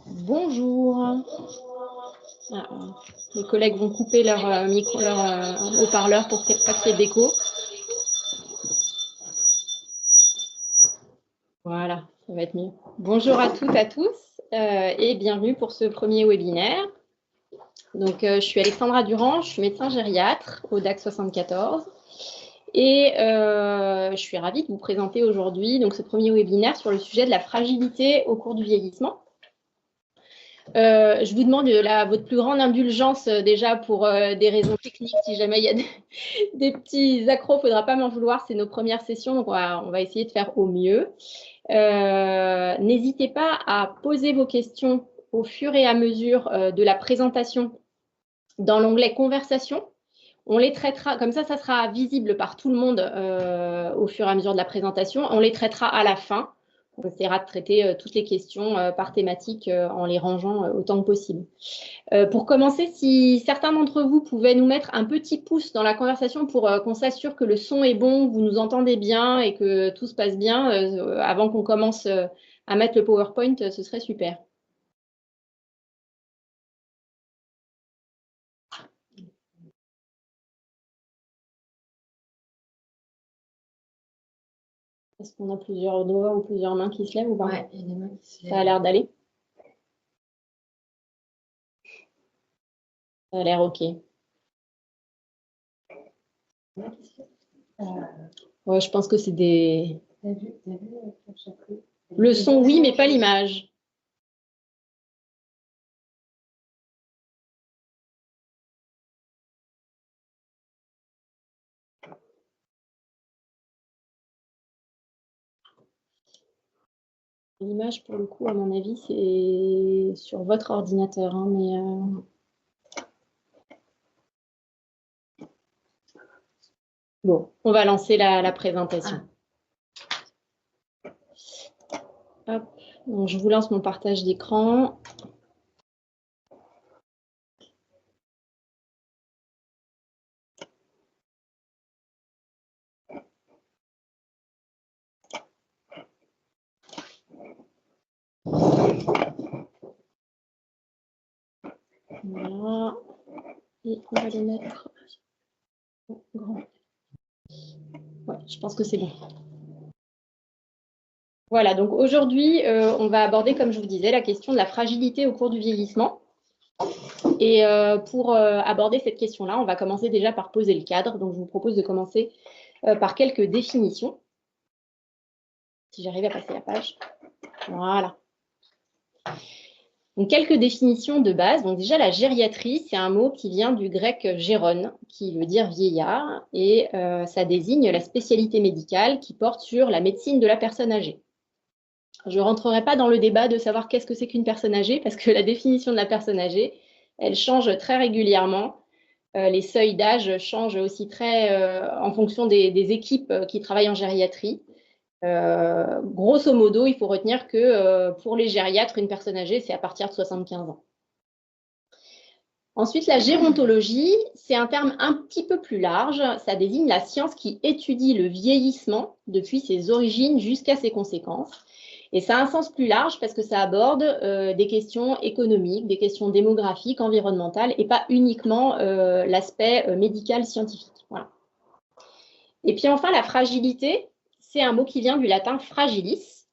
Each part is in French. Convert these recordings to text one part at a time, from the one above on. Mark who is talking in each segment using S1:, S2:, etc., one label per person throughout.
S1: Bonjour. Ah, les collègues vont couper leur micro, leur haut-parleur pour pas qu'il y ait d'écho. Voilà, ça va être mieux. Bonjour à toutes, à tous et bienvenue pour ce premier webinaire. Donc, je suis Alexandra Durand, je suis médecin gériatre au DAC 74 et je suis ravie de vous présenter aujourd'hui ce premier webinaire sur le sujet de la fragilité au cours du vieillissement. Je vous demande votre plus grande indulgence déjà pour des raisons techniques. Si jamais il y a des petits accros, il ne faudra pas m'en vouloir. C'est nos premières sessions, donc on va essayer de faire au mieux. N'hésitez pas à poser vos questions au fur et à mesure de la présentation dans l'onglet Conversation. On les traitera, comme ça sera visible par tout le monde au fur et à mesure de la présentation. On les traitera à la fin. On essaiera de traiter toutes les questions par thématique en les rangeant autant que possible. Pour commencer, si certains d'entre vous pouvaient nous mettre un petit pouce dans la conversation pour qu'on s'assure que le son est bon, que vous nous entendez bien et que tout se passe bien avant qu'on commence à mettre le PowerPoint, ce serait super. Est-ce qu'on a plusieurs doigts ou plusieurs mains qui se lèvent ou pas?
S2: Ouais, il y a des mains qui se lèvent.
S1: Ça a l'air d'aller. Ça a l'air OK. Ouais, je pense que c'est des...
S2: T'as vu
S1: Le son, oui, mais pas l'image. L'image, pour le coup, à mon avis, c'est sur votre ordinateur. Hein, mais bon, on va lancer la présentation. Hop. Donc, je vous lance mon partage d'écran. Voilà. Et on va les mettre grand. Ouais, je pense que c'est bon. Voilà, donc aujourd'hui, on va aborder, comme je vous disais, la question de la fragilité au cours du vieillissement. Et pour aborder cette question-là, on va commencer déjà par poser le cadre. Donc, je vous propose de commencer par quelques définitions. Si j'arrive à passer la page. Voilà. Donc, quelques définitions de base. Donc, déjà, la gériatrie, c'est un mot qui vient du grec géron, qui veut dire vieillard, et ça désigne la spécialité médicale qui porte sur la médecine de la personne âgée. Je ne rentrerai pas dans le débat de savoir qu'est-ce que c'est qu'une personne âgée, parce que la définition de la personne âgée, elle change très régulièrement. Les seuils d'âge changent aussi très en fonction des équipes qui travaillent en gériatrie. Grosso modo, il faut retenir que pour les gériatres, une personne âgée, c'est à partir de 75 ans. Ensuite, la gérontologie, c'est un terme un petit peu plus large. Ça désigne la science qui étudie le vieillissement depuis ses origines jusqu'à ses conséquences. Et ça a un sens plus large parce que ça aborde des questions économiques, des questions démographiques, environnementales, et pas uniquement l'aspect médical scientifique. Voilà. Et puis enfin, la fragilité, c'est un mot qui vient du latin fragilis,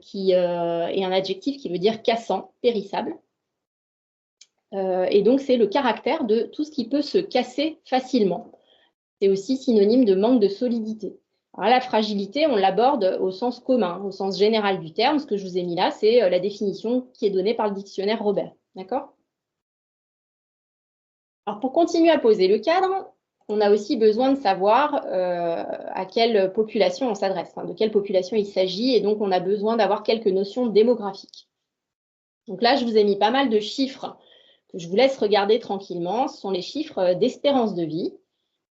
S1: qui est un adjectif qui veut dire cassant, périssable. Et donc, c'est le caractère de tout ce qui peut se casser facilement. C'est aussi synonyme de manque de solidité. Alors, la fragilité, on l'aborde au sens commun, au sens général du terme. Ce que je vous ai mis là, c'est la définition qui est donnée par le dictionnaire Robert. D'accord? Alors, pour continuer à poser le cadre, on a aussi besoin de savoir à quelle population on s'adresse, de quelle population il s'agit, et donc on a besoin d'avoir quelques notions démographiques. Donc là, je vous ai mis pas mal de chiffres que je vous laisse regarder tranquillement. Ce sont les chiffres d'espérance de vie.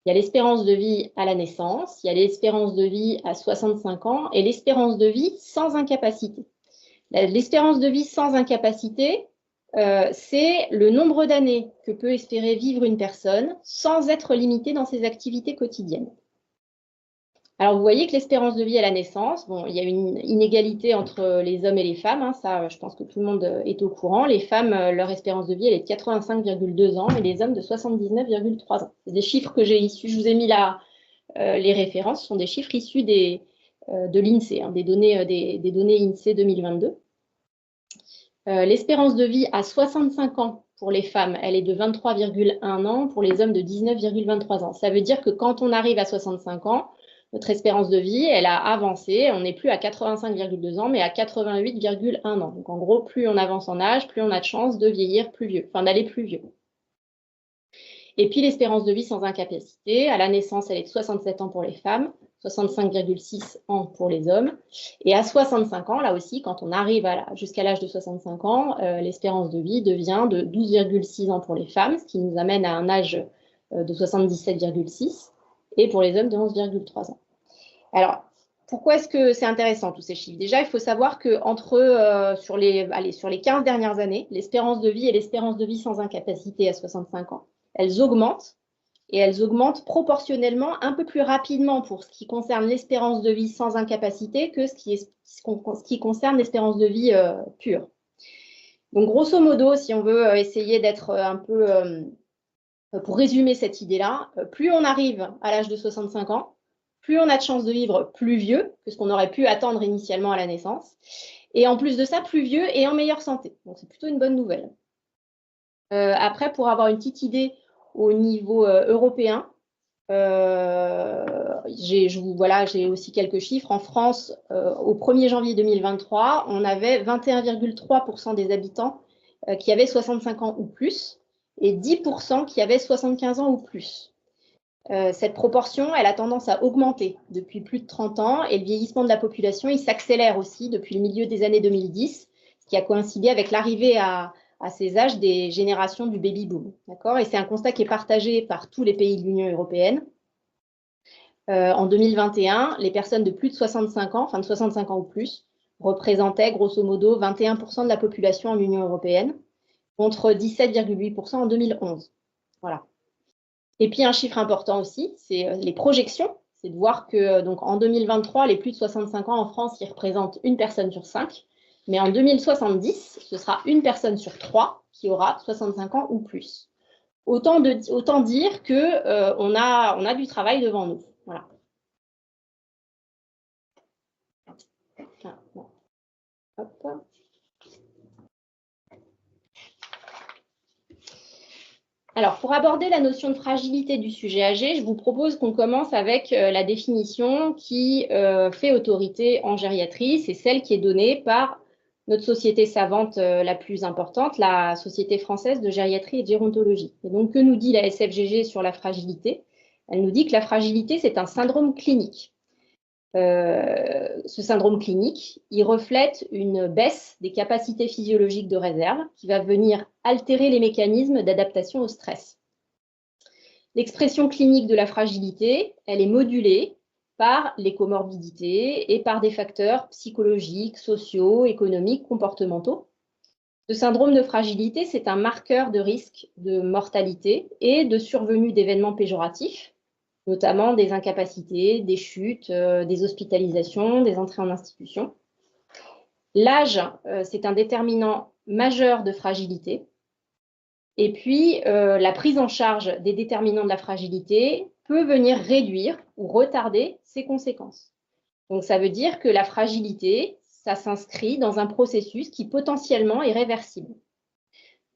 S1: Il y a l'espérance de vie à la naissance, il y a l'espérance de vie à 65 ans et l'espérance de vie sans incapacité. L'espérance de vie sans incapacité, c'est le nombre d'années que peut espérer vivre une personne sans être limitée dans ses activités quotidiennes. Alors, vous voyez que l'espérance de vie à la naissance, bon, il y a une inégalité entre les hommes et les femmes, hein, ça, je pense que tout le monde est au courant. Les femmes, leur espérance de vie, elle est de 85,2 ans et les hommes de 79,3 ans. C'est des chiffres que j'ai issus, je vous ai mis là les références, ce sont des chiffres issus de l'INSEE, hein, des données INSEE 2022. L'espérance de vie à 65 ans pour les femmes, elle est de 23,1 ans, pour les hommes de 19,23 ans. Ça veut dire que quand on arrive à 65 ans, notre espérance de vie, elle a avancé. On n'est plus à 85,2 ans, mais à 88,1 ans. Donc en gros, plus on avance en âge, plus on a de chances de vieillir plus vieux, enfin d'aller plus vieux. Et puis l'espérance de vie sans incapacité, à la naissance, elle est de 67 ans pour les femmes, 65,6 ans pour les hommes. Et à 65 ans, là aussi, quand on arrive jusqu'à l'âge de 65 ans, l'espérance de vie devient de 12,6 ans pour les femmes, ce qui nous amène à un âge de 77,6, et pour les hommes de 11,3 ans. Alors, pourquoi est-ce que c'est intéressant tous ces chiffres? Déjà, il faut savoir que sur les 15 dernières années, l'espérance de vie et l'espérance de vie sans incapacité à 65 ans, elles augmentent, et elles augmentent proportionnellement un peu plus rapidement pour ce qui concerne l'espérance de vie sans incapacité que ce qui concerne l'espérance de vie pure. Donc, grosso modo, si on veut essayer d'être un peu, pour résumer cette idée-là, plus on arrive à l'âge de 65 ans, plus on a de chances de vivre plus vieux que ce qu'on aurait pu attendre initialement à la naissance. Et en plus de ça, plus vieux et en meilleure santé. Donc, c'est plutôt une bonne nouvelle. Après, pour avoir une petite idée au niveau européen, j'ai aussi quelques chiffres. En France, au 1er janvier 2023, on avait 21,3% des habitants qui avaient 65 ans ou plus et 10% qui avaient 75 ans ou plus. Cette proportion, elle a tendance à augmenter depuis plus de 30 ans et le vieillissement de la population, il s'accélère aussi depuis le milieu des années 2010, ce qui a coïncidé avec l'arrivée à ces âges des générations du baby-boom. Et c'est un constat qui est partagé par tous les pays de l'Union européenne. En 2021, les personnes de plus de 65 ans, enfin de 65 ans ou plus, représentaient grosso modo 21% de la population en Union européenne, contre 17,8% en 2011. Voilà. Et puis un chiffre important aussi, c'est les projections. C'est de voir que donc, en 2023, les plus de 65 ans en France, ils représentent une personne sur 5. Mais en 2070, ce sera une personne sur 3 qui aura 65 ans ou plus. Autant dire qu'on a du travail devant nous. Voilà. Hop. Alors, pour aborder la notion de fragilité du sujet âgé, je vous propose qu'on commence avec la définition qui fait autorité en gériatrie. C'est celle qui est donnée par notre société savante la plus importante, la Société française de gériatrie et de gérontologie. Et donc, que nous dit la SFGG sur la fragilité? Elle nous dit que la fragilité, c'est un syndrome clinique. Ce syndrome clinique, il reflète une baisse des capacités physiologiques de réserve qui va venir altérer les mécanismes d'adaptation au stress. L'expression clinique de la fragilité, elle est modulée par les comorbidités et par des facteurs psychologiques, sociaux, économiques, comportementaux. Ce syndrome de fragilité, c'est un marqueur de risque de mortalité et de survenue d'événements péjoratifs, notamment des incapacités, des chutes, des hospitalisations, des entrées en institution. L'âge, c'est un déterminant majeur de fragilité. Et puis, la prise en charge des déterminants de la fragilité peut venir réduire ou retarder ses conséquences. Donc, ça veut dire que la fragilité, ça s'inscrit dans un processus qui potentiellement est réversible.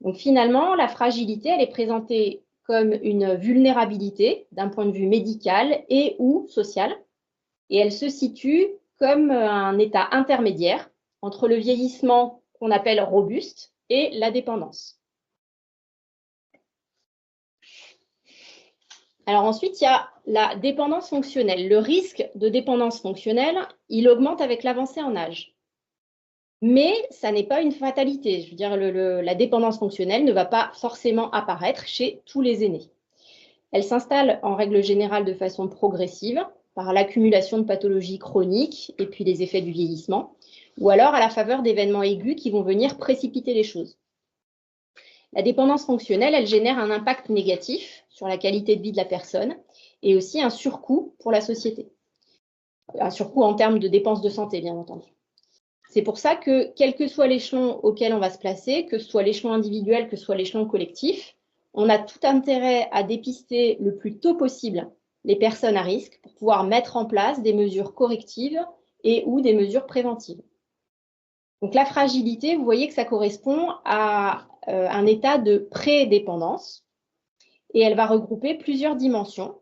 S1: Donc, finalement, la fragilité, elle est présentée comme une vulnérabilité d'un point de vue médical et ou social. Et elle se situe comme un état intermédiaire entre le vieillissement qu'on appelle robuste et la dépendance. Alors ensuite, il y a la dépendance fonctionnelle. Le risque de dépendance fonctionnelle, il augmente avec l'avancée en âge. Mais ça n'est pas une fatalité. Je veux dire, la dépendance fonctionnelle ne va pas forcément apparaître chez tous les aînés. Elle s'installe en règle générale de façon progressive par l'accumulation de pathologies chroniques et puis les effets du vieillissement, ou alors à la faveur d'événements aigus qui vont venir précipiter les choses. La dépendance fonctionnelle, elle génère un impact négatif sur la qualité de vie de la personne et aussi un surcoût pour la société. surtout en termes de dépenses de santé, bien entendu. C'est pour ça que, quel que soit l'échelon auquel on va se placer, que ce soit l'échelon individuel, que ce soit l'échelon collectif, on a tout intérêt à dépister le plus tôt possible les personnes à risque pour pouvoir mettre en place des mesures correctives et ou des mesures préventives. Donc la fragilité, vous voyez que ça correspond à un état de pré-dépendance et elle va regrouper plusieurs dimensions,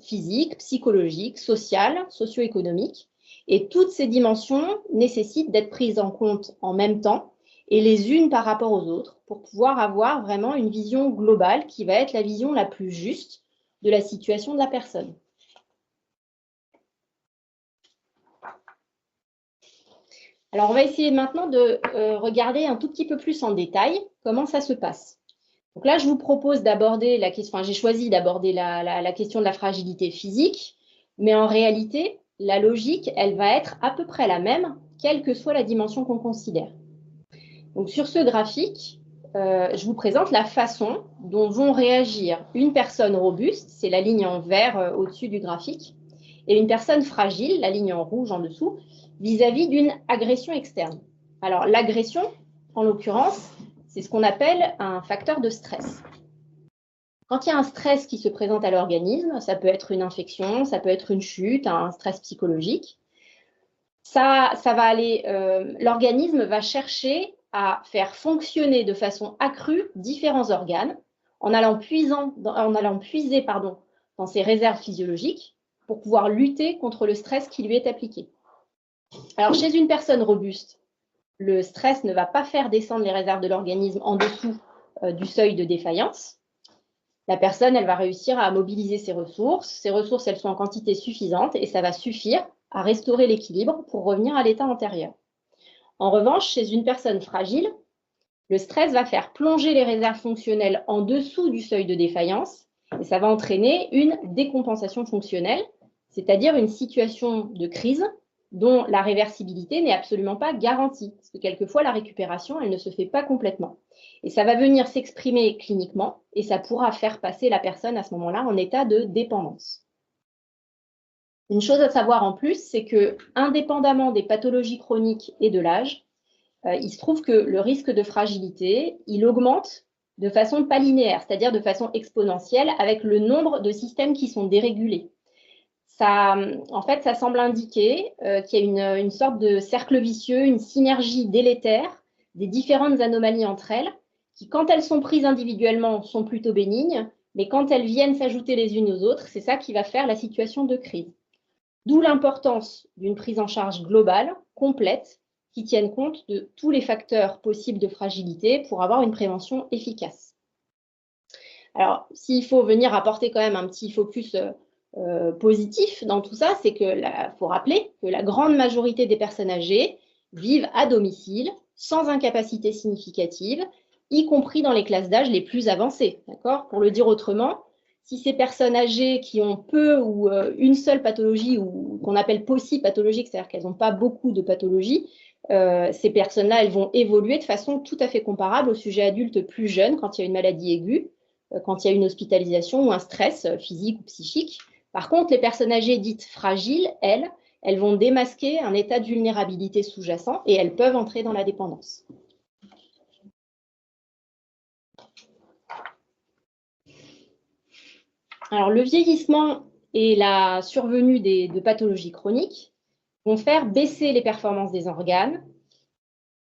S1: physiques, psychologiques, sociales, socio-économiques. Et toutes ces dimensions nécessitent d'être prises en compte en même temps et les unes par rapport aux autres pour pouvoir avoir vraiment une vision globale qui va être la vision la plus juste de la situation de la personne. Alors, on va essayer maintenant de regarder un tout petit peu plus en détail comment ça se passe. Donc là, je vous propose d'aborder la question, enfin, j'ai choisi d'aborder la question de la fragilité physique, mais en réalité, la logique, elle va être à peu près la même, quelle que soit la dimension qu'on considère. Donc sur ce graphique, je vous présente la façon dont vont réagir une personne robuste, c'est la ligne en vert au-dessus du graphique, et une personne fragile, la ligne en rouge en dessous, vis-à-vis d'une agression externe. Alors l'agression, en l'occurrence, c'est ce qu'on appelle un facteur de stress. Quand il y a un stress qui se présente à l'organisme, ça peut être une infection, ça peut être une chute, un stress psychologique, ça va aller, l'organisme va chercher à faire fonctionner de façon accrue différents organes en allant puiser dans ses réserves physiologiques pour pouvoir lutter contre le stress qui lui est appliqué. Alors, chez une personne robuste, le stress ne va pas faire descendre les réserves de l'organisme en dessous du seuil de défaillance. La personne, elle va réussir à mobiliser ses ressources. Ces ressources, elles sont en quantité suffisante et ça va suffire à restaurer l'équilibre pour revenir à l'état antérieur. En revanche, chez une personne fragile, le stress va faire plonger les réserves fonctionnelles en dessous du seuil de défaillance et ça va entraîner une décompensation fonctionnelle, c'est-à-dire une situation de crise dont la réversibilité n'est absolument pas garantie, parce que quelquefois la récupération, elle ne se fait pas complètement. Et ça va venir s'exprimer cliniquement et ça pourra faire passer la personne à ce moment-là en état de dépendance. Une chose à savoir en plus, c'est que, indépendamment des pathologies chroniques et de l'âge, il se trouve que le risque de fragilité, il augmente de façon pas linéaire, c'est-à-dire de façon exponentielle avec le nombre de systèmes qui sont dérégulés. Ça, en fait, ça semble indiquer qu'il y a une sorte de cercle vicieux, une synergie délétère des différentes anomalies entre elles, qui, quand elles sont prises individuellement, sont plutôt bénignes, mais quand elles viennent s'ajouter les unes aux autres, c'est ça qui va faire la situation de crise. D'où l'importance d'une prise en charge globale, complète, qui tienne compte de tous les facteurs possibles de fragilité pour avoir une prévention efficace. Alors, s'il faut venir apporter quand même un petit focus positif dans tout ça, c'est qu'il faut rappeler que la grande majorité des personnes âgées vivent à domicile, sans incapacité significative, y compris dans les classes d'âge les plus avancées. Pour le dire autrement, si ces personnes âgées qui ont peu ou une seule pathologie, ou qu'on appelle polypathologique, c'est-à-dire qu'elles n'ont pas beaucoup de pathologies, ces personnes-là, elles vont évoluer de façon tout à fait comparable aux sujets adultes plus jeunes quand il y a une maladie aiguë, quand il y a une hospitalisation ou un stress physique ou psychique. Par contre, les personnes âgées dites fragiles, elles vont démasquer un état de vulnérabilité sous-jacent et elles peuvent entrer dans la dépendance. Alors, le vieillissement et la survenue de pathologies chroniques vont faire baisser les performances des organes.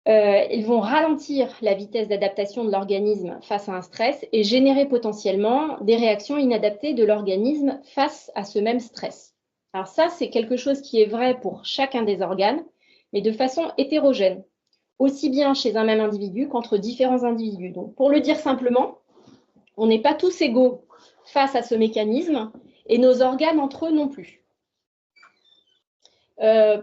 S1: Ils vont ralentir la vitesse d'adaptation de l'organisme face à un stress et générer potentiellement des réactions inadaptées de l'organisme face à ce même stress. Alors ça, c'est quelque chose qui est vrai pour chacun des organes, mais de façon hétérogène, aussi bien chez un même individu qu'entre différents individus. Donc, pour le dire simplement, on n'est pas tous égaux face à ce mécanisme et nos organes entre eux non plus.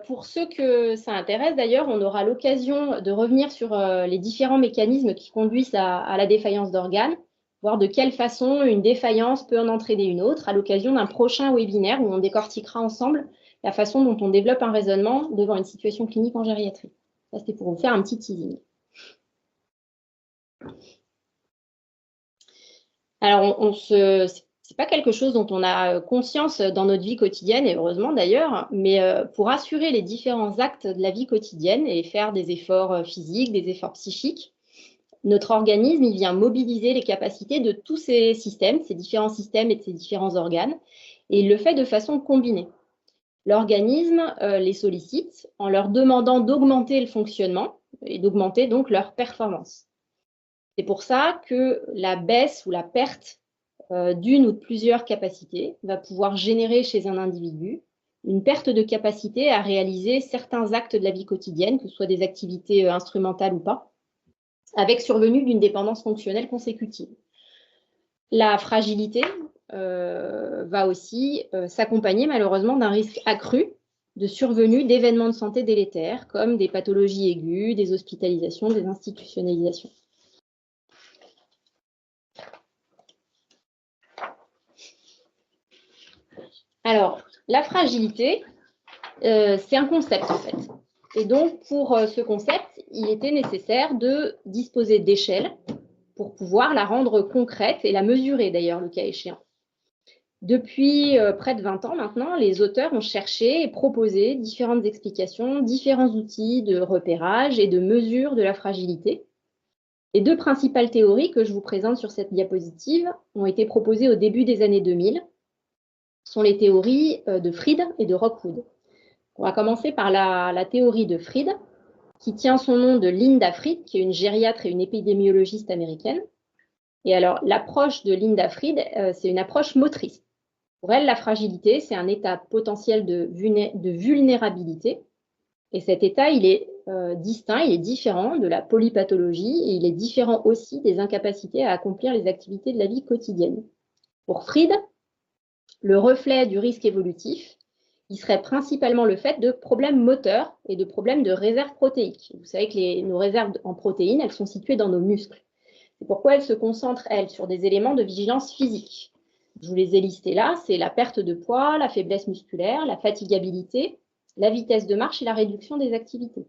S1: Pour ceux que ça intéresse, d'ailleurs, on aura l'occasion de revenir sur les différents mécanismes qui conduisent à la défaillance d'organes, voir de quelle façon une défaillance peut en entraîner une autre, à l'occasion d'un prochain webinaire où on décortiquera ensemble la façon dont on développe un raisonnement devant une situation clinique en gériatrie. Ça, c'était pour vous faire un petit teasing. Alors, c'est C'est pas quelque chose dont on a conscience dans notre vie quotidienne, et heureusement d'ailleurs, mais pour assurer les différents actes de la vie quotidienne et faire des efforts physiques, des efforts psychiques, notre organisme, il vient mobiliser les capacités de tous ces systèmes, ces différents systèmes et de ces différents organes, et il le fait de façon combinée. L'organisme les sollicite en leur demandant d'augmenter le fonctionnement et d'augmenter donc leur performance. C'est pour ça que la baisse ou la perte d'une ou de plusieurs capacités va pouvoir générer chez un individu une perte de capacité à réaliser certains actes de la vie quotidienne, que ce soit des activités instrumentales ou pas, avec survenue d'une dépendance fonctionnelle consécutive. La fragilité va aussi s'accompagner malheureusement d'un risque accru de survenue d'événements de santé délétères, comme des pathologies aiguës, des hospitalisations, des institutionnalisations. Alors, la fragilité, c'est un concept en fait. Et donc, pour ce concept, il était nécessaire de disposer d'échelles pour pouvoir la rendre concrète et la mesurer d'ailleurs, le cas échéant. Depuis près de 20 ans maintenant, les auteurs ont cherché et proposé différentes explications, différents outils de repérage et de mesure de la fragilité. Les deux principales théories que je vous présente sur cette diapositive ont été proposées au début des années 2000, sont les théories de Fried et de Rockwood. On va commencer par la théorie de Fried, qui tient son nom de Linda Fried, qui est une gériatre et une épidémiologiste américaine. Et alors, l'approche de Linda Fried, c'est une approche motrice. Pour elle, la fragilité, c'est un état potentiel de vulnérabilité. Et cet état, il est distinct, il est différent de la polypathologie et il est différent aussi des incapacités à accomplir les activités de la vie quotidienne. Pour Fried, le reflet du risque évolutif, il serait principalement le fait de problèmes moteurs et de problèmes de réserve protéique. Vous savez que nos réserves en protéines, elles sont situées dans nos muscles. C'est pourquoi elles se concentrent, elles, sur des éléments de vigilance physique. Je vous les ai listés là, c'est la perte de poids, la faiblesse musculaire, la fatigabilité, la vitesse de marche et la réduction des activités.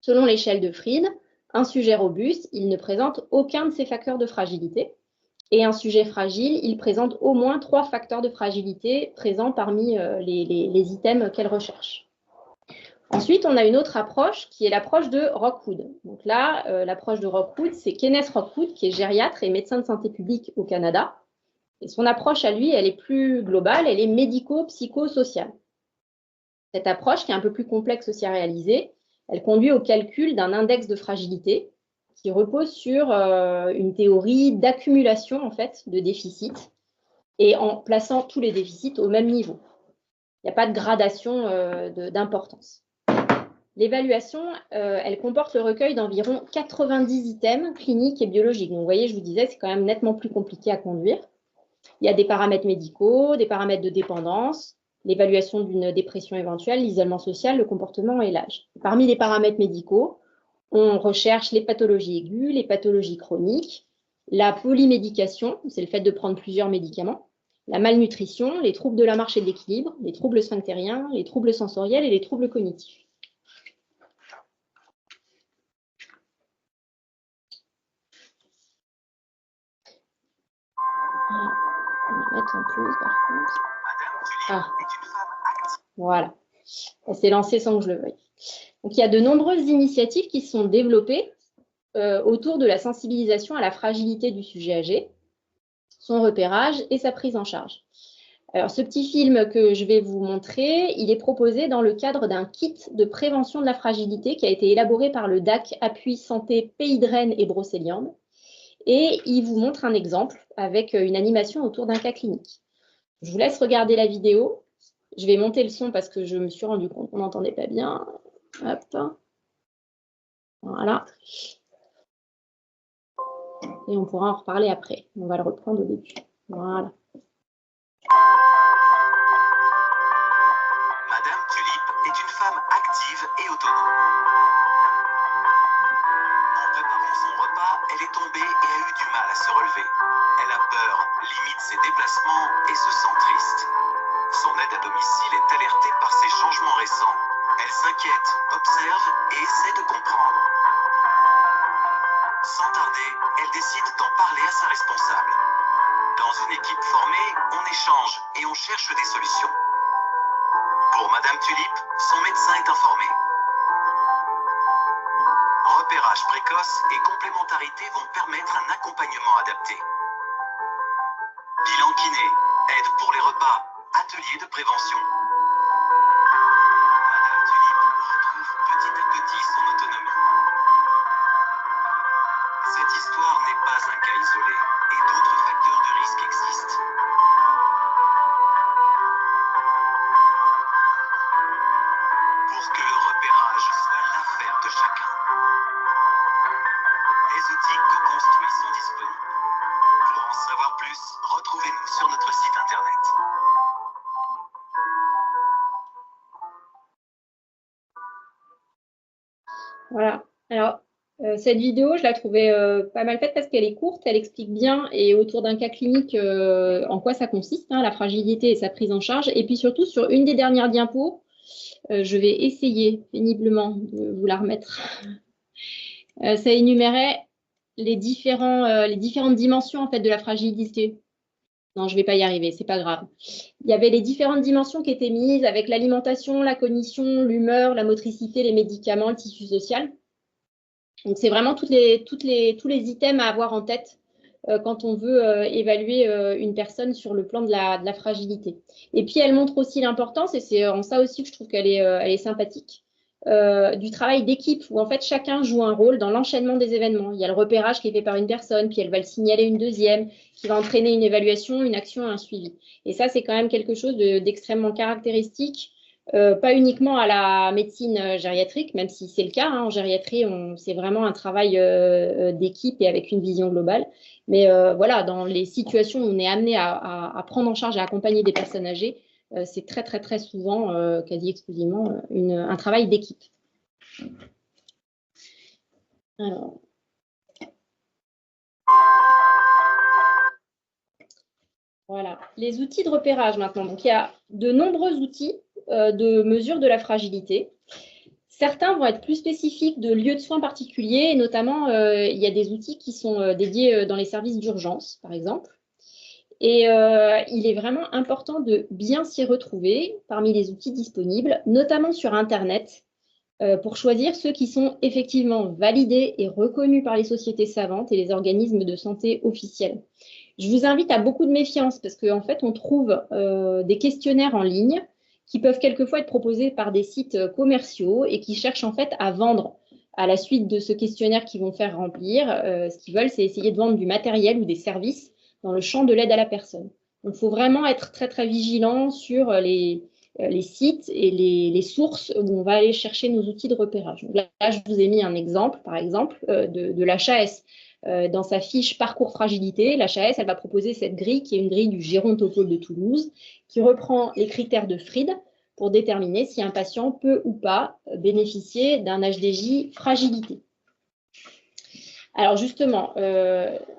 S1: Selon l'échelle de Fried, un sujet robuste, il ne présente aucun de ces facteurs de fragilité. Et un sujet fragile, il présente au moins 3 facteurs de fragilité présents parmi les items qu'elle recherche. Ensuite, on a une autre approche qui est l'approche de Rockwood. Donc là, l'approche de Rockwood, c'est Kenneth Rockwood, qui est gériatre et médecin de santé publique au Canada. Et son approche à lui, elle est plus globale, elle est médico-psychosociale. Cette approche, qui est un peu plus complexe aussi à réaliser, elle conduit au calcul d'un index de fragilité qui repose sur une théorie d'accumulation en fait, de déficits et en plaçant tous les déficits au même niveau. Il n'y a pas de gradation d'importance. L'évaluation, elle comporte le recueil d'environ 90 items cliniques et biologiques. Donc, vous voyez, je vous disais, c'est quand même nettement plus compliqué à conduire. Il y a des paramètres médicaux, des paramètres de dépendance, l'évaluation d'une dépression éventuelle, l'isolement social, le comportement et l'âge. Parmi les paramètres médicaux, on recherche les pathologies aiguës, les pathologies chroniques, la polymédication, c'est le fait de prendre plusieurs médicaments, la malnutrition, les troubles de la marche et de l'équilibre, les troubles sphinctériens, les troubles sensoriels et les troubles cognitifs. On va mettre en pause par contre. Ah, voilà. Elle s'est lancée sans que je le veuille. Donc, il y a de nombreuses initiatives qui sont développées autour de la sensibilisation à la fragilité du sujet âgé, son repérage et sa prise en charge. Alors, ce petit film que je vais vous montrer, il est proposé dans le cadre d'un kit de prévention de la fragilité qui a été élaboré par le DAC Appui Santé Pays de Rennes et Brocéliande. Et il vous montre un exemple avec une animation autour d'un cas clinique. Je vous laisse regarder la vidéo. Je vais monter le son parce que je me suis rendu compte qu'on n'entendait pas bien. Hop. Voilà. Et on pourra en reparler après. On va le reprendre au début. Voilà.
S2: Madame Tulip est une femme active et autonome. En préparant son repas, elle est tombée et a eu du mal à se relever. Elle a peur, limite ses déplacements et se sent triste. Son aide à domicile est alertée par ces changements récents. Elle s'inquiète, observe et essaie de comprendre. Sans tarder, elle décide d'en parler à sa responsable. Dans une équipe formée, on échange et on cherche des solutions. Pour Madame Tulipe, son médecin est informé. Repérage précoce et complémentarité vont permettre un accompagnement adapté. Bilan kiné, aide pour les repas, atelier de prévention. Madame Tulipe retrouve petit à petit son autonomie. Cette histoire n'est pas un cas isolé et d'autres facteurs de risque existent. Pour que le repérage soit l'affaire de chacun, des outils co-construits sont disponibles. Pour en savoir plus, retrouvez-nous sur notre site internet.
S1: Voilà. Alors, cette vidéo, je la trouvais pas mal faite parce qu'elle est courte, elle explique bien et autour d'un cas clinique en quoi ça consiste, hein, la fragilité et sa prise en charge. Et puis surtout, sur une des dernières diapos, je vais essayer péniblement de vous la remettre. Ça énumérait les différentes dimensions en fait, de la fragilité. Non, je ne vais pas y arriver, c'est pas grave. Il y avait les différentes dimensions qui étaient mises avec l'alimentation, la cognition, l'humeur, la motricité, les médicaments, le tissu social. Donc, c'est vraiment tous les items à avoir en tête quand on veut évaluer une personne sur le plan de la fragilité. Et puis, elle montre aussi l'importance, et c'est en ça aussi que je trouve qu'elle est sympathique, du travail d'équipe, où en fait, chacun joue un rôle dans l'enchaînement des événements. Il y a le repérage qui est fait par une personne, puis elle va le signaler une deuxième, qui va entraîner une évaluation, une action et un suivi. Et ça, c'est quand même quelque chose d'extrêmement caractéristique. Pas uniquement à la médecine gériatrique, même si c'est le cas, hein, en gériatrie, c'est vraiment un travail d'équipe et avec une vision globale. Mais voilà, dans les situations où on est amené à prendre en charge et à accompagner des personnes âgées, c'est très, très, très souvent, quasi exclusivement, un travail d'équipe. Alors. Voilà, les outils de repérage maintenant. Donc, il y a de nombreux outils de mesure de la fragilité. Certains vont être plus spécifiques de lieux de soins particuliers, et notamment, il y a des outils qui sont dédiés dans les services d'urgence, par exemple. Et il est vraiment important de bien s'y retrouver parmi les outils disponibles, notamment sur Internet, pour choisir ceux qui sont effectivement validés et reconnus par les sociétés savantes et les organismes de santé officiels. Je vous invite à beaucoup de méfiance parce qu'en fait, on trouve des questionnaires en ligne qui peuvent quelquefois être proposés par des sites commerciaux et qui cherchent en fait à vendre à la suite de ce questionnaire qu'ils vont faire remplir. Ce qu'ils veulent, c'est essayer de vendre du matériel ou des services dans le champ de l'aide à la personne. Donc, il faut vraiment être très, très vigilant sur les sites et les sources où on va aller chercher nos outils de repérage. Donc là, je vous ai mis un exemple, par exemple, de l'HAS. Dans sa fiche Parcours Fragilité, l'HAS, elle va proposer cette grille qui est une grille du Gérontopôle de Toulouse qui reprend les critères de Fried pour déterminer si un patient peut ou pas bénéficier d'un HDJ fragilité. Alors justement,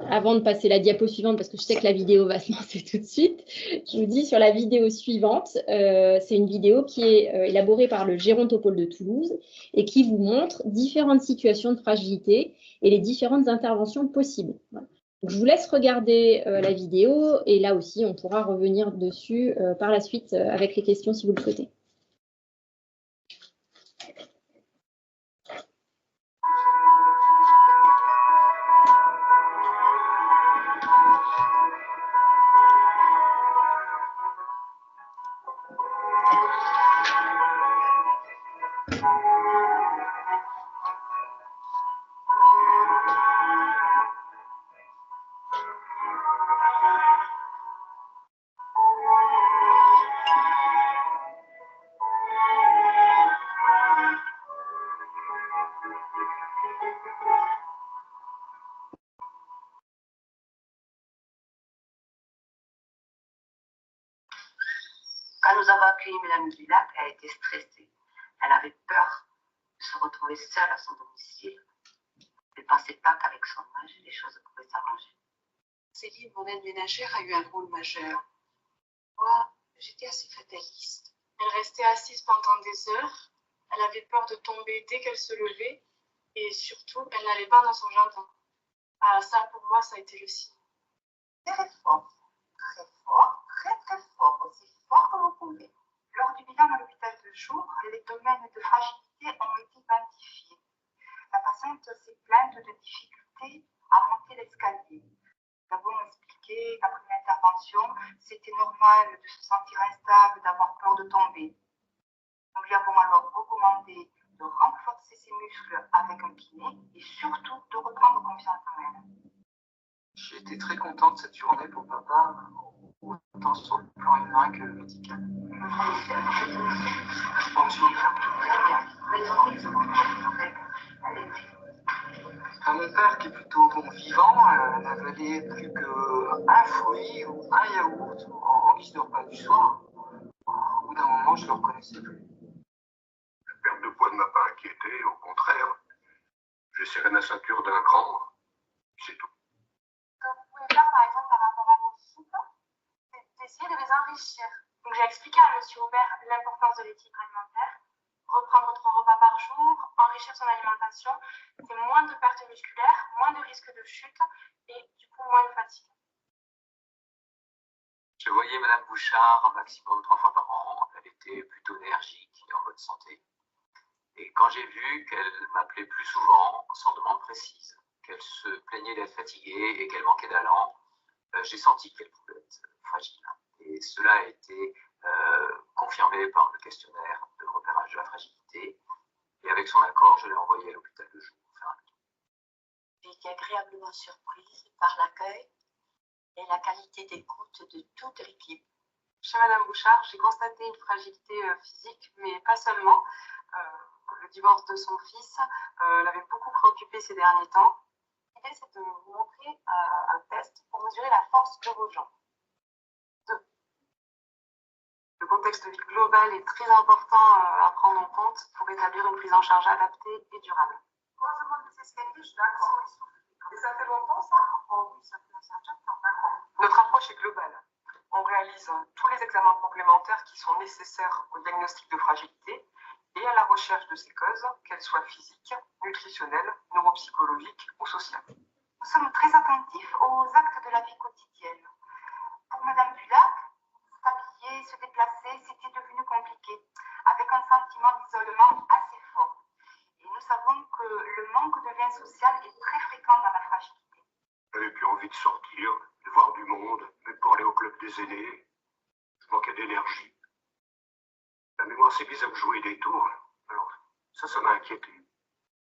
S1: avant de passer la diapo suivante, parce que je sais que la vidéo va se lancer tout de suite, je vous dis sur la vidéo suivante, c'est une vidéo qui est élaborée par le Gérontopôle de Toulouse et qui vous montre différentes situations de fragilité et les différentes interventions possibles. Voilà. Donc, je vous laisse regarder la vidéo et là aussi, on pourra revenir dessus par la suite avec les questions si vous le souhaitez.
S3: Quand nous avons accueilli Mme Dulac, elle était stressée. Elle avait peur de se retrouver seule à son domicile. Elle ne pensait pas qu'avec son âge, les choses pouvaient s'arranger.
S4: Céline, mon aide ménagère, a eu un rôle majeur. Moi, j'étais assez fataliste. Elle restait assise pendant des heures. Elle avait peur de tomber dès qu'elle se levait. Et surtout, elle n'allait pas dans son jardin. Ah, ça, pour moi, ça a été le signe.
S3: Très fort. très fort, très fort, aussi fort que vous pouvez. Lors du bilan à l'hôpital de jour, les domaines de fragilité ont été identifiés. La patiente s'est plainte de difficultés à monter l'escalier. Nous avons expliqué qu'après une intervention, c'était normal de se sentir instable, d'avoir peur de tomber. Nous lui avons alors recommandé de renforcer ses muscles avec un kiné et surtout de reprendre confiance en elle.
S5: J'ai été très contente cette journée pour papa, autant sur le plan humain que médical. Mon père, qui est plutôt bon vivant, n'avalait plus qu'un fruit ou un yaourt en guise de repas du soir. Au bout d'un moment, je ne le reconnaissais plus.
S6: La perte de poids ne m'a pas inquiété, au contraire. J'ai serré ma ceinture d'un cran, c'est tout.
S4: Ce que vous pouvez faire, par exemple, par rapport à vos soupes, c'est d'essayer de les enrichir. Donc, j'ai expliqué à M. Aubert l'importance de l'équilibre alimentaire. Reprendre 3 repas par jour, enrichir son alimentation, c'est moins de pertes musculaires, moins de risques de chute et du coup moins de fatigue.
S7: Je voyais Madame Bouchard un maximum 3 fois par an. Elle était plutôt énergique et en bonne santé. Et quand j'ai vu qu'elle m'appelait plus souvent, sans demande précise, qu'elle se plaignait d'être fatiguée et qu'elle manquait d'allant, j'ai senti qu'elle pouvait être fragile. Et cela a été confirmé par le questionnaire de repérage de la fragilité. Et avec son accord, je l'ai envoyée à l'hôpital de jour faire un bilan.
S8: J'ai été agréablement surprise par l'accueil et la qualité d'écoute de toute l'équipe.
S9: Chez Madame Bouchard, j'ai constaté une fragilité physique, mais pas seulement. Le divorce de son fils l'avait beaucoup préoccupée ces derniers temps. L'idée, c'est de vous montrer un test pour mesurer la force de vos jambes. Le contexte de vie global est très important à prendre en compte pour établir une prise en charge adaptée et durable.
S3: Quand je monte les escaliers, je suis d'accord. Et ça fait longtemps, ça? Oh oui, ça fait un certain temps, d'accord.
S9: Notre approche est globale. On réalise tous les examens complémentaires qui sont nécessaires au diagnostic de fragilité et à la recherche de ces causes, qu'elles soient physiques, nutritionnelles, neuropsychologiques ou sociales.
S3: Nous sommes très attentifs aux actes de la vie quotidienne. Pour Madame Dulac, s'habiller, se déplacer, c'était devenu compliqué, avec un sentiment d'isolement assez fort. Et nous savons que le manque de lien social est très fréquent dans la fragilité.
S6: J'avais plus envie de sortir, de voir du monde, même pour aller au club des aînés. Je manquais d'énergie. La mémoire s'est mise à me jouer des tours, alors ça m'a inquiété.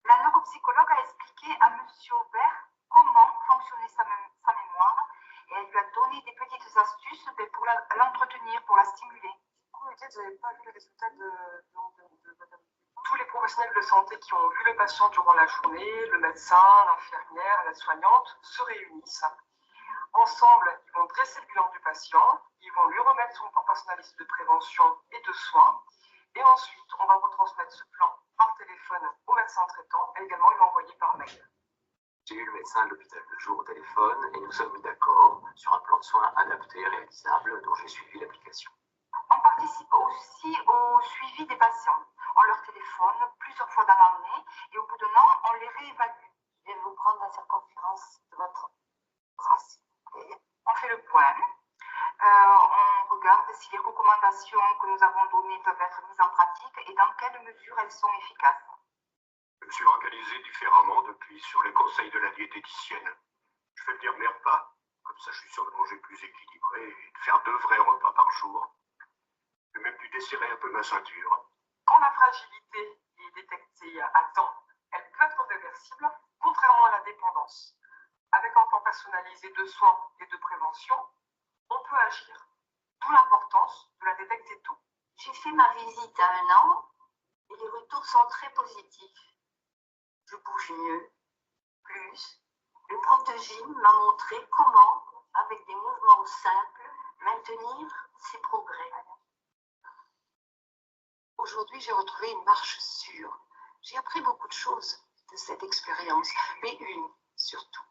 S3: La neuropsychologue a expliqué à M. Aubert comment fonctionnait sa mémoire et elle lui a donné des petites astuces pour l'entretenir, pour la stimuler.
S9: Du coup, vous n'avez pas vu les résultats de tous les professionnels de santé qui ont vu le patient durant la journée, le médecin, l'infirmière, la soignante, se réunissent. Ensemble, ils vont dresser le bilan du patient, ils vont lui remettre son plan personnalisé de prévention et de soins. Et ensuite, on va retransmettre ce plan par téléphone au médecin traitant et également l'envoyer par mail.
S7: J'ai eu le médecin de l'hôpital de jour au téléphone et nous sommes mis d'accord sur un plan de soins adapté, réalisable, dont j'ai suivi l'application.
S3: On participe aussi au suivi des patients. On leur téléphone plusieurs fois dans l'année et au bout d'un an, on les réévalue.
S8: Je vais vous prendre la circonférence de votre race.
S3: On fait le point. On regarde si les recommandations que nous avons données peuvent être mises en pratique et dans quelle mesure elles sont efficaces.
S6: Je me suis organisé différemment depuis sur les conseils de la diététicienne. Je fais venir mes repas. Comme ça, je suis sûr de manger plus équilibré et de faire 2 vrais repas par jour. J'ai même dû desserrer un peu ma ceinture.
S9: Quand la fragilité est détectée à temps, elle peut être réversible, contrairement à la dépendance. Avec un plan personnalisé de soins et de prévention, on peut agir. D'où l'importance de la détecter tôt.
S8: J'ai fait ma visite à 1 an et les retours sont très positifs. Je bouge mieux, plus. Le prof de gym m'a montré comment, avec des mouvements simples, maintenir ses progrès.
S10: Aujourd'hui, j'ai retrouvé une marche sûre. J'ai appris beaucoup de choses de cette expérience, mais une surtout,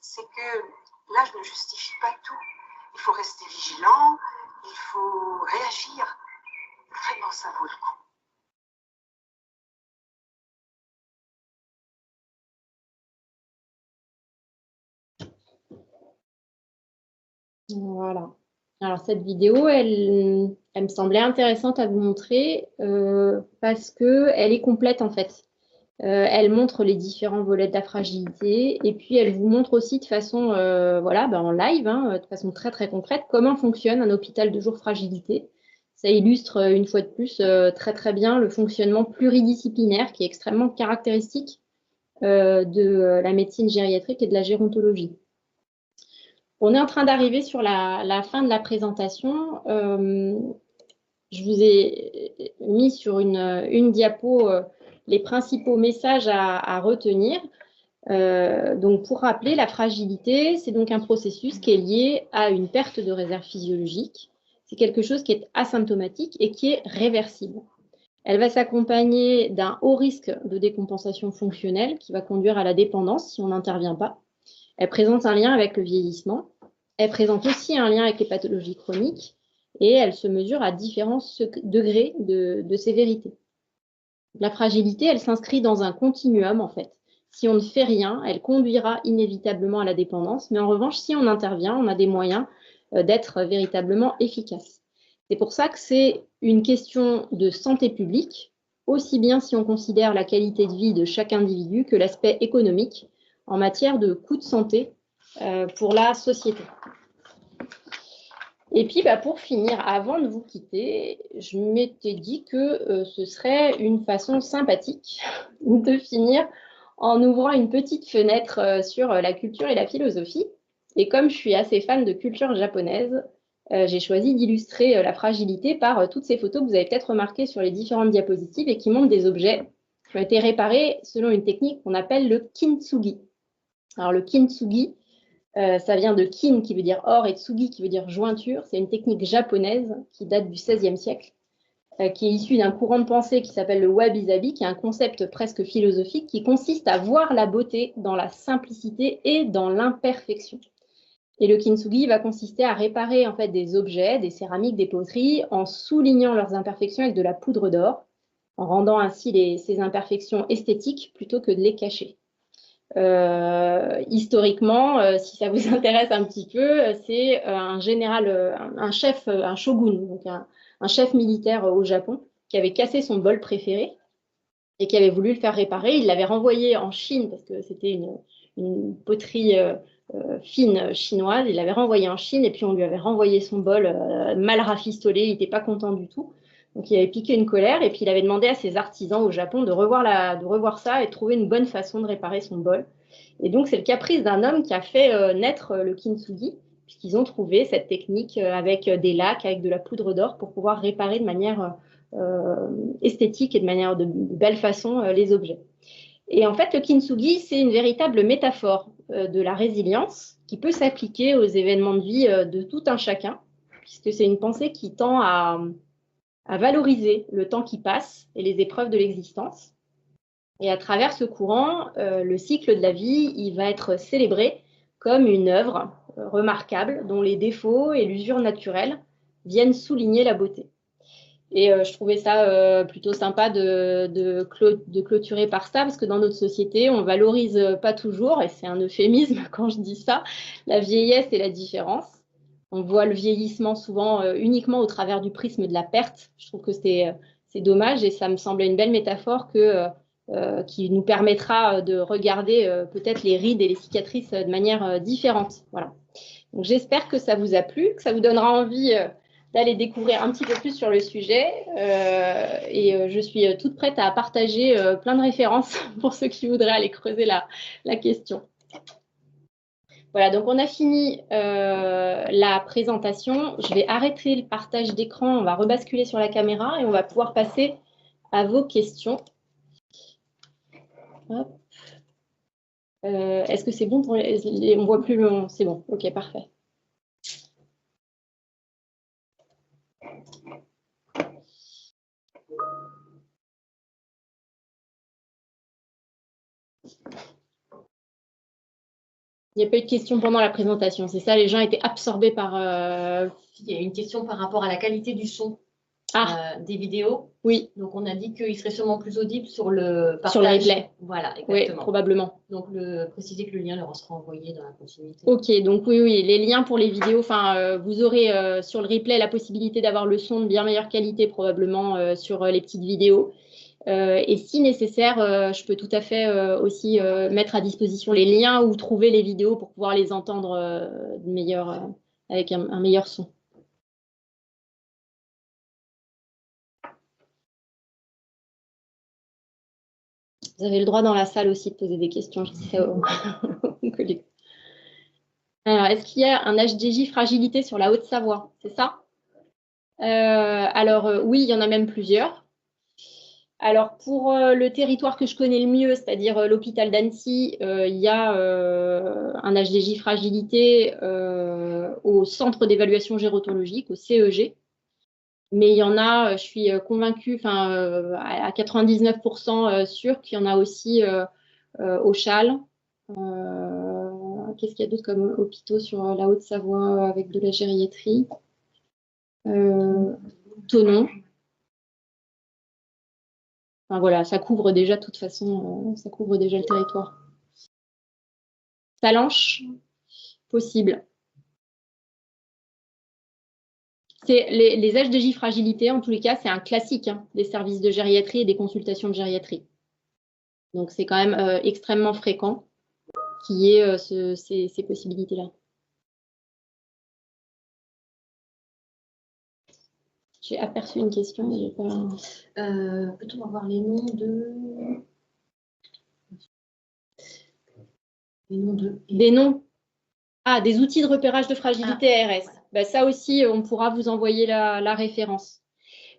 S10: c'est que l'âge ne justifie pas tout. Il faut rester vigilant, il faut réagir. Vraiment, ça vaut le coup.
S1: Voilà. Alors, cette vidéo, elle me semblait intéressante à vous montrer parce qu'elle est complète, en fait. Elle montre les différents volets de la fragilité et puis elle vous montre aussi de façon, voilà, en live, hein, de façon très, très concrète, comment fonctionne un hôpital de jour fragilité. Ça illustre, une fois de plus, très, très bien le fonctionnement pluridisciplinaire qui est extrêmement caractéristique de la médecine gériatrique et de la gérontologie. On est en train d'arriver sur la fin de la présentation. Je vous ai mis sur une diapo les principaux messages à retenir. Donc, pour rappeler, la fragilité, c'est donc un processus qui est lié à une perte de réserve physiologique. C'est quelque chose qui est asymptomatique et qui est réversible. Elle va s'accompagner d'un haut risque de décompensation fonctionnelle qui va conduire à la dépendance si on n'intervient pas. Elle présente un lien avec le vieillissement. Elle présente aussi un lien avec les pathologies chroniques et elle se mesure à différents degrés de sévérité. La fragilité, elle s'inscrit dans un continuum en fait. Si on ne fait rien, elle conduira inévitablement à la dépendance, mais en revanche, si on intervient, on a des moyens d'être véritablement efficace. C'est pour ça que c'est une question de santé publique, aussi bien si on considère la qualité de vie de chaque individu que l'aspect économique en matière de coûts de santé pour la société. Et puis, pour finir, avant de vous quitter, je m'étais dit que ce serait une façon sympathique de finir en ouvrant une petite fenêtre sur la culture et la philosophie. Et comme je suis assez fan de culture japonaise, j'ai choisi d'illustrer la fragilité par toutes ces photos que vous avez peut-être remarquées sur les différentes diapositives et qui montrent des objets qui ont été réparés selon une technique qu'on appelle le kintsugi. Alors, le kintsugi, ça vient de kin qui veut dire or et tsugi qui veut dire jointure. C'est une technique japonaise qui date du XVIe siècle, qui est issue d'un courant de pensée qui s'appelle le wabi-sabi, qui est un concept presque philosophique qui consiste à voir la beauté dans la simplicité et dans l'imperfection. Et le kintsugi va consister à réparer en fait des objets, des céramiques, des poteries, en soulignant leurs imperfections avec de la poudre d'or, en rendant ainsi ces imperfections esthétiques plutôt que de les cacher. Historiquement, si ça vous intéresse un petit peu, c'est un général, un chef, un shogun, donc un chef militaire au Japon, qui avait cassé son bol préféré et qui avait voulu le faire réparer. Il l'avait renvoyé en Chine parce que c'était une poterie fine chinoise. Il l'avait renvoyé en Chine et puis on lui avait renvoyé son bol mal rafistolé. Il n'était pas content du tout. Donc, il avait piqué une colère et puis il avait demandé à ses artisans au Japon de revoir ça et de trouver une bonne façon de réparer son bol. Et donc, c'est le caprice d'un homme qui a fait naître le kintsugi, puisqu'ils ont trouvé cette technique avec des lacs, avec de la poudre d'or pour pouvoir réparer de manière esthétique et de manière de belle façon les objets. Et en fait, le kintsugi, c'est une véritable métaphore de la résilience qui peut s'appliquer aux événements de vie de tout un chacun, puisque c'est une pensée qui tend à valoriser le temps qui passe et les épreuves de l'existence. Et à travers ce courant, le cycle de la vie, il va être célébré comme une œuvre remarquable dont les défauts et l'usure naturelle viennent souligner la beauté. Et je trouvais ça plutôt sympa de clôturer par ça, parce que dans notre société, on valorise pas toujours, et c'est un euphémisme quand je dis ça, la vieillesse et la différence. On voit le vieillissement souvent uniquement au travers du prisme de la perte. Je trouve que c'est dommage et ça me semblait une belle métaphore qui nous permettra de regarder peut-être les rides et les cicatrices de manière différente. Voilà. Donc j'espère que ça vous a plu, que ça vous donnera envie d'aller découvrir un petit peu plus sur le sujet. Et je suis toute prête à partager plein de références pour ceux qui voudraient aller creuser la question. Voilà, donc on a fini la présentation. Je vais arrêter le partage d'écran, on va rebasculer sur la caméra et on va pouvoir passer à vos questions. Est-ce que c'est bon pour on voit plus le... C'est bon, ok, parfait. Il n'y a pas eu de questions pendant la présentation, c'est ça, les gens étaient absorbés par... Il y a une question par rapport à la qualité du son.
S11: des vidéos.
S1: Oui.
S11: Donc, on a dit qu'il serait sûrement plus audible sur le partage.
S1: Sur le replay.
S11: Voilà, exactement.
S1: Oui, probablement.
S11: Donc, préciser que le lien leur sera envoyé dans la continuité.
S1: Ok, donc oui, les liens pour les vidéos, vous aurez sur le replay la possibilité d'avoir le son de bien meilleure qualité probablement sur les petites vidéos. Et si nécessaire, je peux tout à fait aussi mettre à disposition les liens ou trouver les vidéos pour pouvoir les entendre avec un meilleur son. Vous avez le droit dans la salle aussi de poser des questions, je dirais aux collègues. Alors, est-ce qu'il y a un HDJ fragilité sur la Haute-Savoie? C'est ça? Oui, il y en a même plusieurs. Alors, pour le territoire que je connais le mieux, c'est-à-dire l'hôpital d'Annecy, il y a un HDJ fragilité au centre d'évaluation gérotologique, au CEG. Mais il y en a, je suis convaincue, à 99% sûre qu'il y en a aussi au Châle. Qu'est-ce qu'il y a d'autre comme hôpitaux sur la Haute-Savoie avec de la gériatrie? Thonon. Enfin, voilà, ça couvre déjà, de toute façon, ça couvre déjà le territoire. Salanches, possible. Les HDJ fragilité, en tous les cas, c'est un classique des services de gériatrie et des consultations de gériatrie. Donc, c'est quand même extrêmement fréquent qu'il y ait ces possibilités-là. J'ai aperçu une question, mais je n'ai pas...
S11: Peut-on avoir les noms de...
S1: Des noms. Ah, des outils de repérage de fragilité ARS. Ben, ça aussi, on pourra vous envoyer la référence.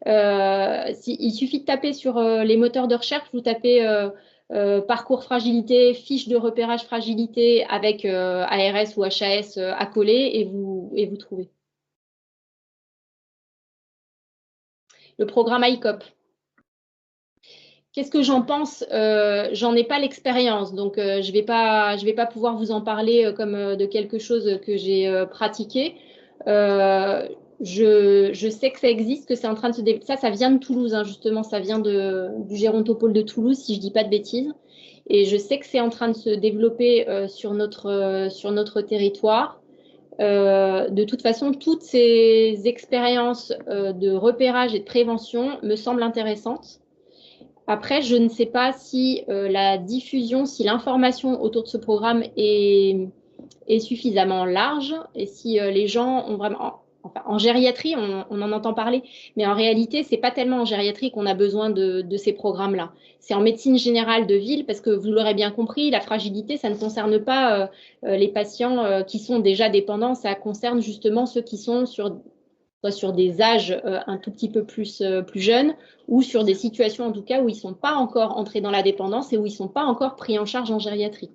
S1: Il suffit de taper sur les moteurs de recherche, vous tapez parcours fragilité, fiche de repérage fragilité avec ARS ou HAS accolé et vous trouvez. Le programme ICOP. Qu'est-ce que j'en pense? J'en ai pas l'expérience, donc je vais pas pouvoir vous en parler comme de quelque chose que j'ai pratiqué. Je sais que ça existe, que c'est en train de se développer. Ça vient de Toulouse, justement, ça vient du Gérontopôle de Toulouse, si je dis pas de bêtises. Et je sais que c'est en train de se développer sur notre territoire. De toute façon, toutes ces expériences de repérage et de prévention me semblent intéressantes. Après, je ne sais pas si la diffusion, si l'information autour de ce programme est suffisamment large et si les gens ont vraiment... Enfin, en gériatrie, on en entend parler, mais en réalité, ce n'est pas tellement en gériatrie qu'on a besoin de ces programmes-là. C'est en médecine générale de ville, parce que vous l'aurez bien compris, la fragilité, ça ne concerne pas les patients qui sont déjà dépendants, ça concerne justement ceux qui sont soit sur des âges un tout petit peu plus jeunes ou sur des situations en tout cas où ils ne sont pas encore entrés dans la dépendance et où ils ne sont pas encore pris en charge en gériatrie.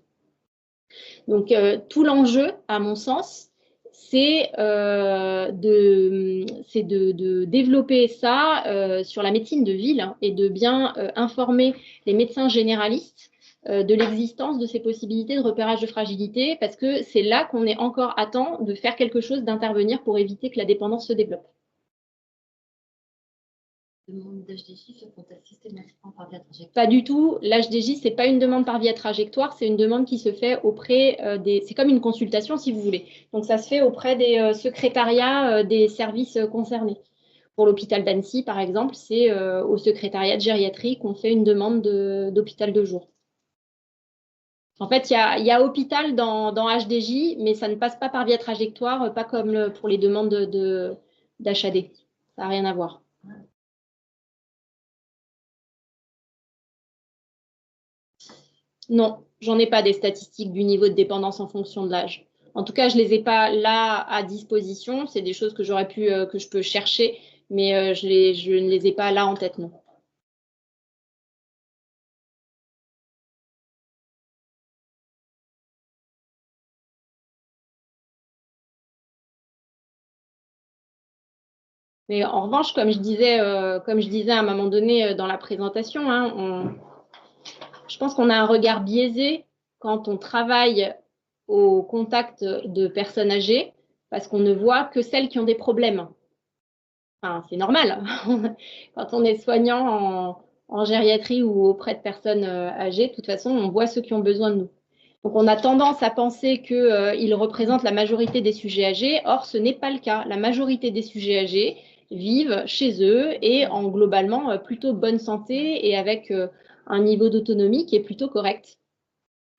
S1: Donc, tout l'enjeu, à mon sens, c'est de développer ça sur la médecine de ville et de bien informer les médecins généralistes de l'existence de ces possibilités de repérage de fragilité parce que c'est là qu'on est encore à temps de faire quelque chose, d'intervenir pour éviter que la dépendance se développe.
S11: Demande d'HDJ se contacte systématiquement par via trajectoire.
S1: Pas du tout. L'HDJ, ce n'est pas une demande par via trajectoire, c'est une demande qui se fait auprès des... C'est comme une consultation, si vous voulez. Donc, ça se fait auprès des secrétariats des services concernés. Pour l'hôpital d'Annecy, par exemple, c'est au secrétariat de gériatrie qu'on fait une demande d'hôpital de jour. En fait, il y a hôpital dans HDJ, mais ça ne passe pas par via trajectoire, pas comme pour les demandes d'HAD. Ça n'a rien à voir. Non, j'en ai pas des statistiques du niveau de dépendance en fonction de l'âge. En tout cas, je ne les ai pas là à disposition. C'est des choses que que je peux chercher, mais je ne les ai pas là en tête, non. Mais en revanche, comme je disais à un moment donné dans la présentation, je pense qu'on a un regard biaisé quand on travaille au contact de personnes âgées parce qu'on ne voit que celles qui ont des problèmes. Enfin, c'est normal. Quand on est soignant en gériatrie ou auprès de personnes âgées, de toute façon, on voit ceux qui ont besoin de nous. Donc, on a tendance à penser qu'ils représentent la majorité des sujets âgés. Or, ce n'est pas le cas. La majorité des sujets âgés vivent chez eux et en globalement plutôt bonne santé et avec un niveau d'autonomie qui est plutôt correct.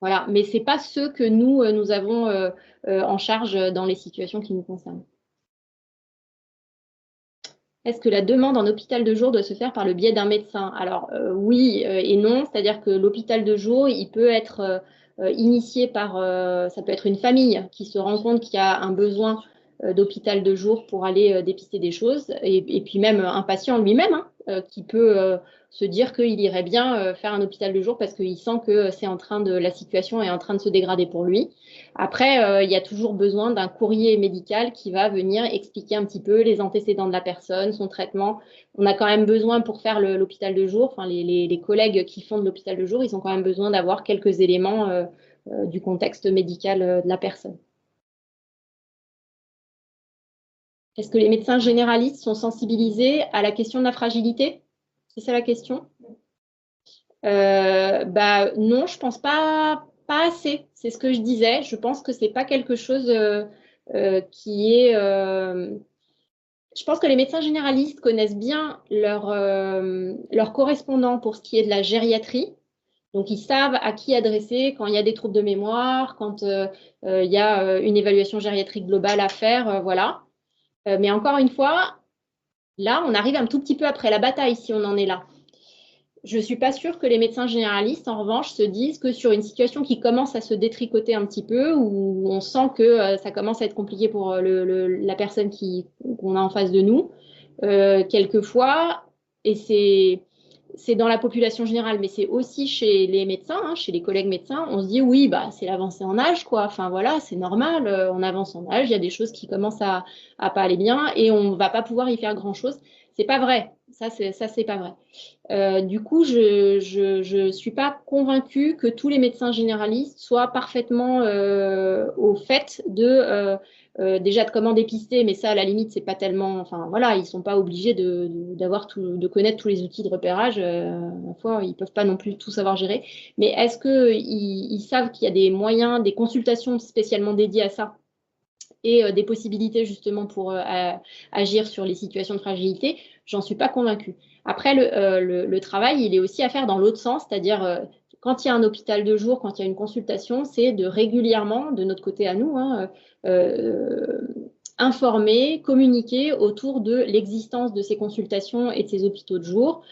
S1: Voilà. Mais ce n'est pas ceux que nous avons en charge dans les situations qui nous concernent. Est-ce que la demande en hôpital de jour doit se faire par le biais d'un médecin? Alors oui et non, c'est-à-dire que l'hôpital de jour, il peut être initié par, ça peut être une famille qui se rend compte qu'il y a un besoin d'hôpital de jour pour aller dépister des choses, et puis même un patient lui-même hein, qui peut se dire qu'il irait bien faire un hôpital de jour parce qu'il sent que la situation est en train de se dégrader pour lui. Après, il y a toujours besoin d'un courrier médical qui va venir expliquer un petit peu les antécédents de la personne, son traitement. On a quand même besoin pour faire l'hôpital de jour, enfin les collègues qui font de l'hôpital de jour, ils ont quand même besoin d'avoir quelques éléments du contexte médical de la personne. Est-ce que les médecins généralistes sont sensibilisés à la question de la fragilité? C'est ça la question? Non, je pense pas assez. C'est ce que je disais. Je pense que c'est pas quelque chose qui est. Je pense que les médecins généralistes connaissent bien leur correspondant pour ce qui est de la gériatrie. Donc, ils savent à qui adresser quand il y a des troubles de mémoire, quand il y a une évaluation gériatrique globale à faire, voilà. Mais encore une fois, là, on arrive un tout petit peu après la bataille si on en est là. Je ne suis pas sûre que les médecins généralistes, en revanche, se disent que sur une situation qui commence à se détricoter un petit peu, où on sent que ça commence à être compliqué pour la personne qu'on a en face de nous, quelquefois, et c'est dans la population générale, mais c'est aussi chez les médecins, hein, chez les collègues médecins, on se dit oui, bah, c'est l'avancée en âge, quoi. Enfin voilà, c'est normal, on avance en âge, il y a des choses qui commencent à pas aller bien et on ne va pas pouvoir y faire grand-chose. C'est pas vrai, ça c'est pas vrai. Du coup, je ne suis pas convaincue que tous les médecins généralistes soient parfaitement au fait déjà de comment dépister, mais ça, à la limite, c'est pas tellement. Enfin, voilà, ils sont pas obligés de connaître tous les outils de repérage. Ma foi, ils peuvent pas non plus tout savoir gérer. Mais est-ce qu'ils savent qu'il y a des moyens, des consultations spécialement dédiées à ça? Et des possibilités justement pour agir sur les situations de fragilité, j'en suis pas convaincue. Après, le travail, il est aussi à faire dans l'autre sens, c'est-à-dire quand il y a un hôpital de jour, quand il y a une consultation, c'est de régulièrement, de notre côté à nous, informer, communiquer autour de l'existence de ces consultations et de ces hôpitaux de jour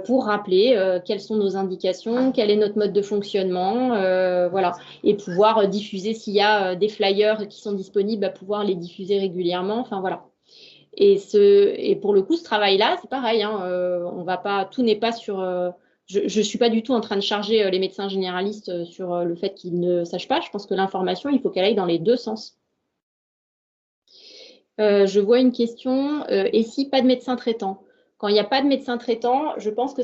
S1: pour rappeler quelles sont nos indications, quel est notre mode de fonctionnement, voilà, et pouvoir diffuser s'il y a des flyers qui sont disponibles, à pouvoir les diffuser régulièrement, enfin voilà. Et pour le coup, ce travail-là, c'est pareil, hein, on va pas, tout n'est pas sur. Je ne suis pas du tout en train de charger les médecins généralistes sur le fait qu'ils ne sachent pas. Je pense que l'information, il faut qu'elle aille dans les deux sens. Je vois une question. Et si pas de médecin traitant? Quand il n'y a pas de médecin traitant, je pense que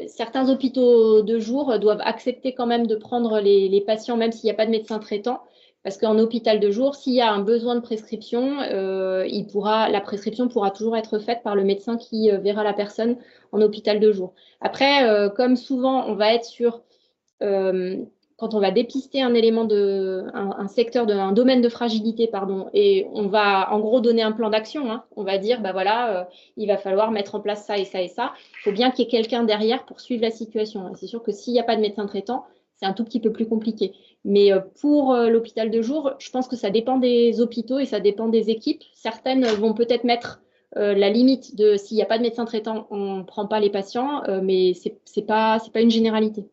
S1: certains hôpitaux de jour doivent accepter quand même de prendre les patients, même s'il n'y a pas de médecin traitant. Parce qu'en hôpital de jour, s'il y a un besoin de prescription, la prescription pourra toujours être faite par le médecin qui verra la personne en hôpital de jour. Après, comme souvent, on va être sur quand on va dépister un élément un secteur un domaine de fragilité, pardon, et on va en gros donner un plan d'action, hein. On va dire, bah voilà, il va falloir mettre en place ça et ça et ça. Il faut bien qu'il y ait quelqu'un derrière pour suivre la situation. C'est sûr que s'il n'y a pas de médecin traitant, c'est un tout petit peu plus compliqué. Mais pour l'hôpital de jour, je pense que ça dépend des hôpitaux et ça dépend des équipes. Certaines vont peut-être mettre la limite de s'il n'y a pas de médecin traitant, on ne prend pas les patients, mais c'est pas une généralité.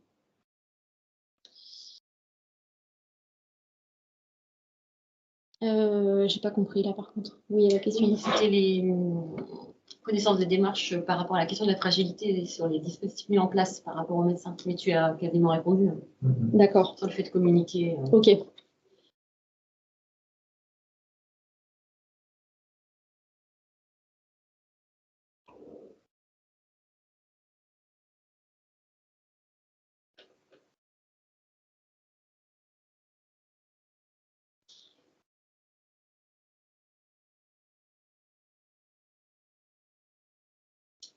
S1: J'ai pas compris là par contre. Oui, la question.
S11: Oui, c'était les connaissances des démarches par rapport à la question de la fragilité sur les dispositifs mis en place par rapport aux médecins. Mais tu as quasiment répondu.
S1: D'accord.
S11: Sur le fait de communiquer.
S1: Ok.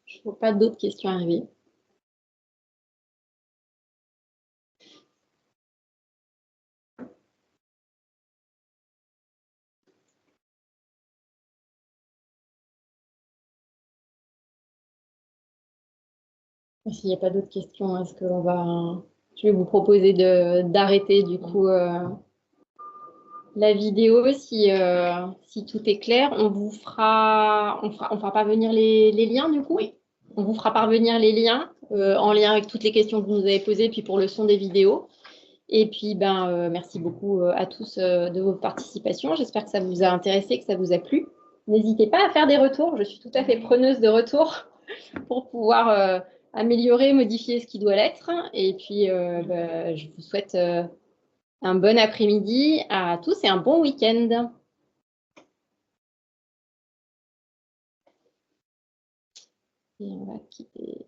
S1: Je ne vois pas d'autres questions arriver. S'il n'y a pas d'autres questions, est-ce qu'on va... Je vais vous proposer d'arrêter du coup la vidéo si tout est clair. On vous fera, on fera parvenir les liens du coup.
S11: Oui.
S1: On vous fera parvenir les liens en lien avec toutes les questions que vous nous avez posées, puis pour le son des vidéos. Et puis, merci beaucoup à tous de votre participation. J'espère que ça vous a intéressé, que ça vous a plu. N'hésitez pas à faire des retours. Je suis tout à fait preneuse de retours pour pouvoir améliorer, modifier ce qui doit l'être. Et puis, je vous souhaite un bon après-midi à tous et un bon week-end. Et on va quitter.